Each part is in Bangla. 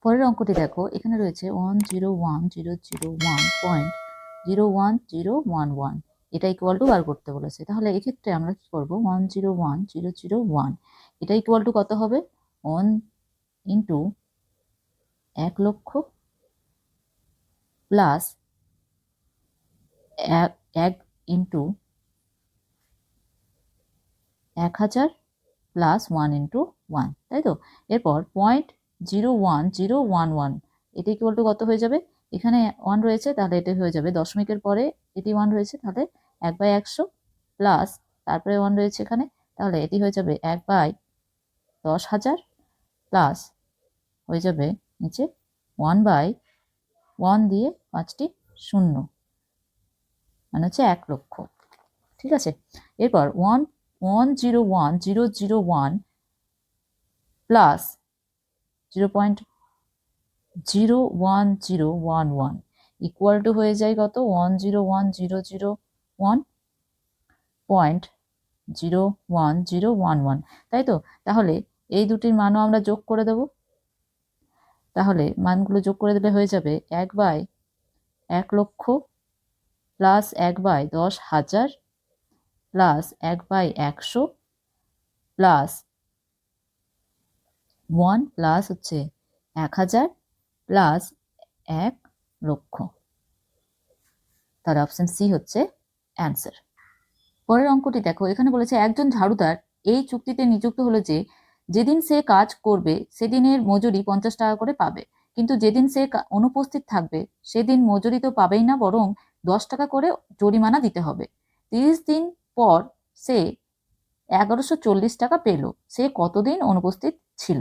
পরের অঙ্কটি দেখো, এখানে রয়েছে 101,001.01011, এটা ইকুয়াল টু বার করতে বলেছে। তাহলে এক্ষেত্রে আমরা কি করবো, 101,001 এটা ইকুয়াল টু কত হবে, 1 into 1,00,000 plus 1 into 1,000 plus 1 into 1, তাই তো। এরপর 0.01011 এটা ইকুয়াল টু কত হয়ে যাবে, এখানে 1 রয়েছে তাহলে এটা হয়ে যাবে দশমিকের পরে এটি 1 রয়েছে, তাহলে 1/100 প্লাস তারপরে 1 রয়েছে এখানে, তাহলে এটি হয়ে যাবে 1/10,000 প্লাস হয়ে যাবে নিচে 1/1 দিয়ে 5টি শূন্য, মানে হচ্ছে 1,00,000। ঠিক আছে, এরপর 101,001 প্লাস 0.01011 ইকুয়াল টু হয়ে যায় কত, 101,001.01011, তাই তো। তাহলে এই দুটির মানও আমরা যোগ করে দেব, তাহলে মানগুলো যোগ করে দিলে হয়ে যাবে 1/1,00,000 প্লাস 1/10,000 প্লাস 1/100 প্লাস 1 প্লাস হচ্ছে 1,000 প্লাস 1,00,000, তার অপশন সি হচ্ছে অ্যান্সার। পরের অঙ্কটি দেখো, এখানে বলেছে একজন ঝাড়ুদার এই চুক্তিতে নিযুক্ত হলো যে যেদিন সে কাজ করবে সেদিনের মজুরি 50 টাকা করে পাবে, কিন্তু যেদিন সে অনুপস্থিত থাকবে সেদিন মজুরি তো পাবেই না, বরং 10 টাকা করে জরিমানা দিতে হবে। 30 দিন পর সে 1140 টাকা পেল, সে কতদিন অনুপস্থিত ছিল।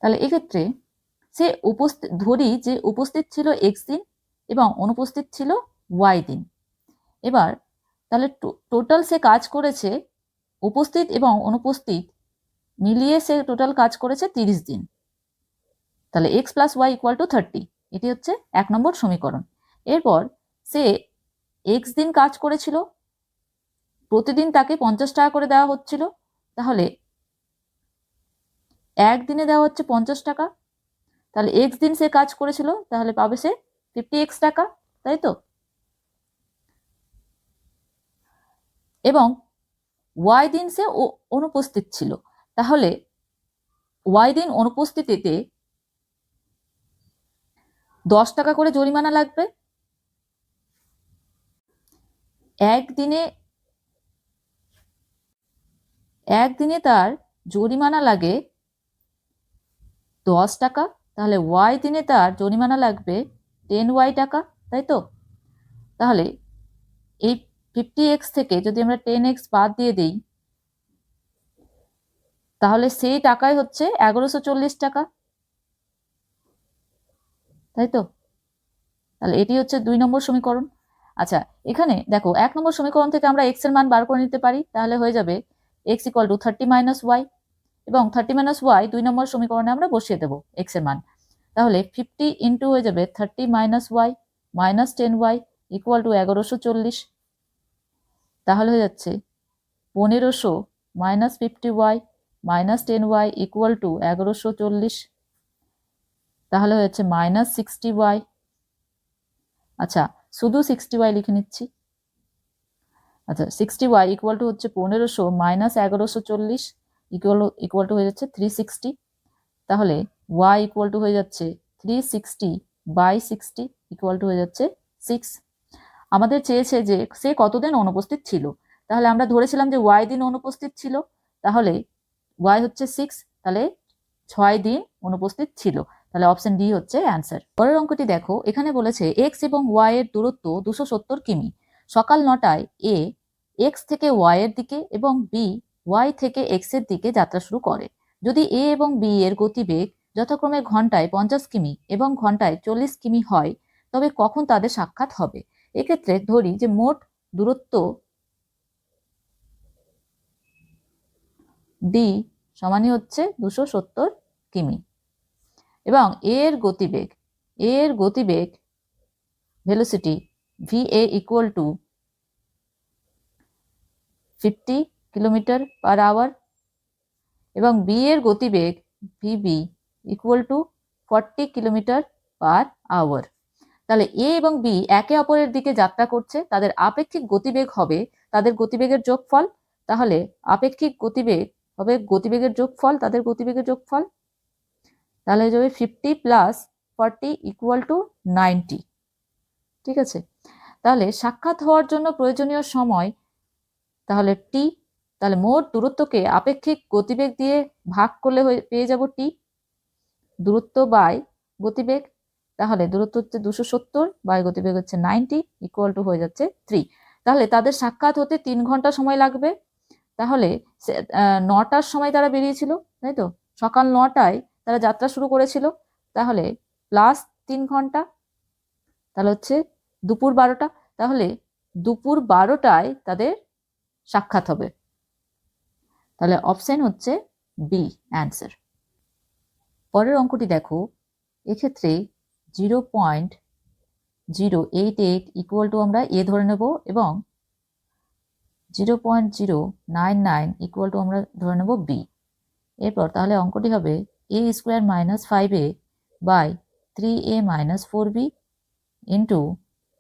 তাহলে এক্ষেত্রে সে ধরি যে উপস্থিত ছিল এক্স দিন এবং অনুপস্থিত ছিল ওয়াই দিন। এবার তাহলে টোটাল সে কাজ করেছে, উপস্থিত এবং অনুপস্থিত মিলিয়ে সে টোটাল কাজ করেছে 30 দিন। তাহলে x plus y equal to 30, এটি হচ্ছে 1 নম্বর সমীকরণ। এরপর সে এক্স দিন কাজ করেছিল, প্রতিদিন তাকে 50 টাকা করে দেওয়া হচ্ছিল, তাহলে একদিনে দেওয়া হচ্ছে 50 টাকা, তাহলে এক্স দিন সে কাজ করেছিল, তাহলে পাবে সে 50x টাকা, তাই তো। এবং ওয়াই দিন সে অনুপস্থিত ছিল, তাহলে ওয়াই দিন অনুপস্থিতিতে 10 টাকা করে জরিমানা লাগবে। একদিনে তার জরিমানা লাগে 10 টাকা, তাহলে ওয়াই দিনে তার জরিমানা লাগবে 10y টাকা, তাই তো। তাহলে এই 50x থেকে যদি আমরা 10x বাদ দিয়ে দিই, তাহলে সেই টাকাই হচ্ছে 1140 টাকা, তাই তো। তাহলে এটি হচ্ছে 2 নম্বর সমীকরণ। আচ্ছা, এখানে দেখো 1 নম্বর সমীকরণ থেকে আমরা x এর মান বার করে নিতে পারি, তাহলে হয়ে যাবে x ইকুয়াল টু 30 - y, এবং 30 - y 2 নম্বর সমীকরণে আমরা বসিয়ে দেবো x এর মান। তাহলে 50 ইন্টু হয়ে যাবে 30 - y minus 10y equal to 1140, তাহলে হয়ে যাচ্ছে 1500 minus 50y minus 10y equal to 1140, তাহলে হচ্ছে মাইনাস 60y। আচ্ছা, শুধু 60y লিখে নিচ্ছি। আচ্ছা, 60y ইকুয়াল টু হচ্ছে 1500 মাইনাস 1140 ইকুয়াল টু হয়ে যাচ্ছে 360, তাহলে y ইকুয়াল টু হয়ে যাচ্ছে 360/60 ইকুয়াল টু হয়ে যাচ্ছে 6। আমাদের চেয়েছে যে সে কতদিন অনুপস্থিত ছিল, তাহলে আমরা ধরেছিলাম যে y দিন অনুপস্থিত ছিল, তাহলে y হচ্ছে 6, তাহলে 6 দিন অনুপস্থিত ছিল, তাহলে অপশন ডি হচ্ছে অ্যান্সার। পরের অঙ্কটি দেখো, এখানে বলেছে x এবং y এর দূরত্ব 270 কিমি। সকাল 9টায় a x থেকে y এর দিকে এবং b y থেকে x এর দিকে যাত্রা শুরু করে। যদি a এবং b এর গতিবেগ যথাক্রমে ঘন্টায় 50 কিমি এবং ঘন্টায় 40 কিমি হয়, তবে কখন তাদের সাক্ষাৎ হবে। এক্ষেত্রে ধরি যে মোট দূরত্ব d সমানই হচ্ছে 270 কিমি, এবং এর গতিবেগ velocity va equal to 50 kilometre per hour, এবং b এর গতিবেগ vb equal to 40 kilometre per hour. তাহলে এ এবং বি একে অপরের দিকে যাত্রা করছে, তাদের আপেক্ষিক গতিবেগ হবে তাদের গতিবেগের যোগফল। তাহলে আপেক্ষিক গতিবেগ হবে গতিবেগের যোগফল, তাদের গতিবেগের যোগফল। তাহলে হয়ে যাবে 50 প্লাস 40 ইকুয়াল টু 90। ঠিক আছে, তাহলে সাক্ষাৎ হওয়ার জন্য প্রয়োজনীয় সময় তাহলে টি। তাহলে মোট দূরত্বকে আপেক্ষিক গতিবেগ দিয়ে ভাগ করলে পেয়ে যাব টি, দূরত্ব বাই গতিবেগ। তাহলে দূরত্ব হচ্ছে 270 বাই গতিবেগ হচ্ছে 90 ইকুয়াল টু হয়ে যাচ্ছে 3। তাহলে তাদের সাক্ষাৎ হতে 3 ঘন্টা সময় লাগবে। তাহলে 9টার সময় তারা বেরিয়েছিল, তাই তো, সকাল 9টায় তারা যাত্রা শুরু করেছিল। তাহলে প্লাস 3 ঘন্টা, তাহলে হচ্ছে দুপুর 12টা। তাহলে দুপুর 12টায় তাদের সাক্ষাৎ হবে। তাহলে অপশন হচ্ছে বি অ্যান্সার। পরের অঙ্কটি দেখো, এক্ষেত্রে 0.088 ইকুয়াল টু আমরা এ ধরে নেব এবং 0.099 ইকুয়াল টু আমরা ধরে নেব বি। এরপর তাহলে অঙ্কটি হবে a square minus 5a by 3a minus 4b into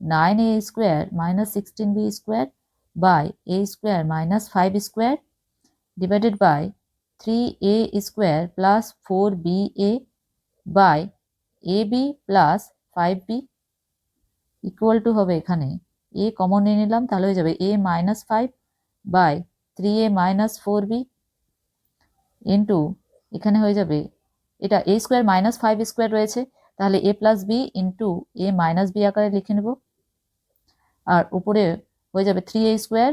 9a square minus 16b square by a square minus 5 square divided by 3a square plus 4ba by ab plus 5b equal to হবে এখানে a কমন নিয়ে নিলাম, তাহলে হয়ে যাবে a minus 5 by 3a minus 4b into এখানে হয়ে যাবে এটা a স্কোয়ার মাইনাস 5 স্কোয়ার রয়েছে, তাহলে a plus b into a minus b আকারে লিখে নেব। আর উপরে হয়ে যাবে 3a স্কোয়ার,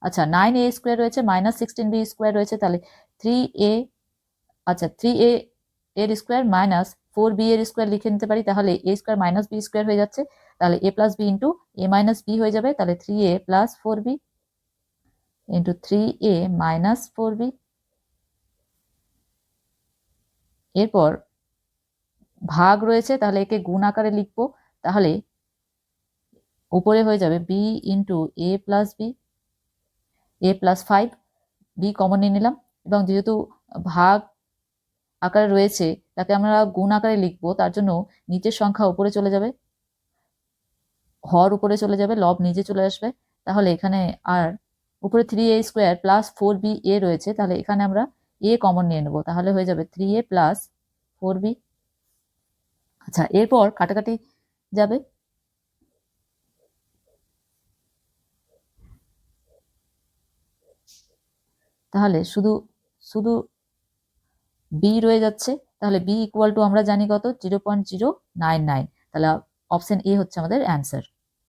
আচ্ছা 9a স্কোয়ার রয়েছে মাইনাস 16b স্কোয়ার রয়েছে, তাহলে 3a, আচ্ছা 3a এর স্কোয়ার মাইনাস 4b এর স্কোয়ার লিখে নিতে পারি, তাহলে a square minus b square হয়ে যাচ্ছে। তাহলে a plus b into a minus b হয়ে যাবে, তাহলে 3a plus 4b into 3a minus 4b। এরপর ভাগ রয়েছে, তাহলে একে গুণ আকারে লিখবো, তাহলে উপরে হয়ে যাবে b into a plus b, a plus 5, b common নিয়ে নিলাম এবং যেহেতু ভাগ আকারে রয়েছে তাকে আমরা গুণ আকারে লিখবো, তার জন্য নিচের সংখ্যা উপরে চলে যাবে, হর উপরে চলে যাবে, লব নিচে চলে আসবে। তাহলে এখানে আর উপরে 3a square plus 4b a রয়েছে, তাহলে এখানে আমরা a কমন নিয়ে নেব, তাহলে হয়ে যাবে 3a প্লাস 4b। আচ্ছা এরপর কাটাকাটি যাবে, তাহলে শুধু শুধু বি রয়ে যাচ্ছে। তাহলে বি ইকুয়াল টু আমরা জানি কত, 0.099। তাহলে অপশন এ হচ্ছে আমাদের অ্যান্সার।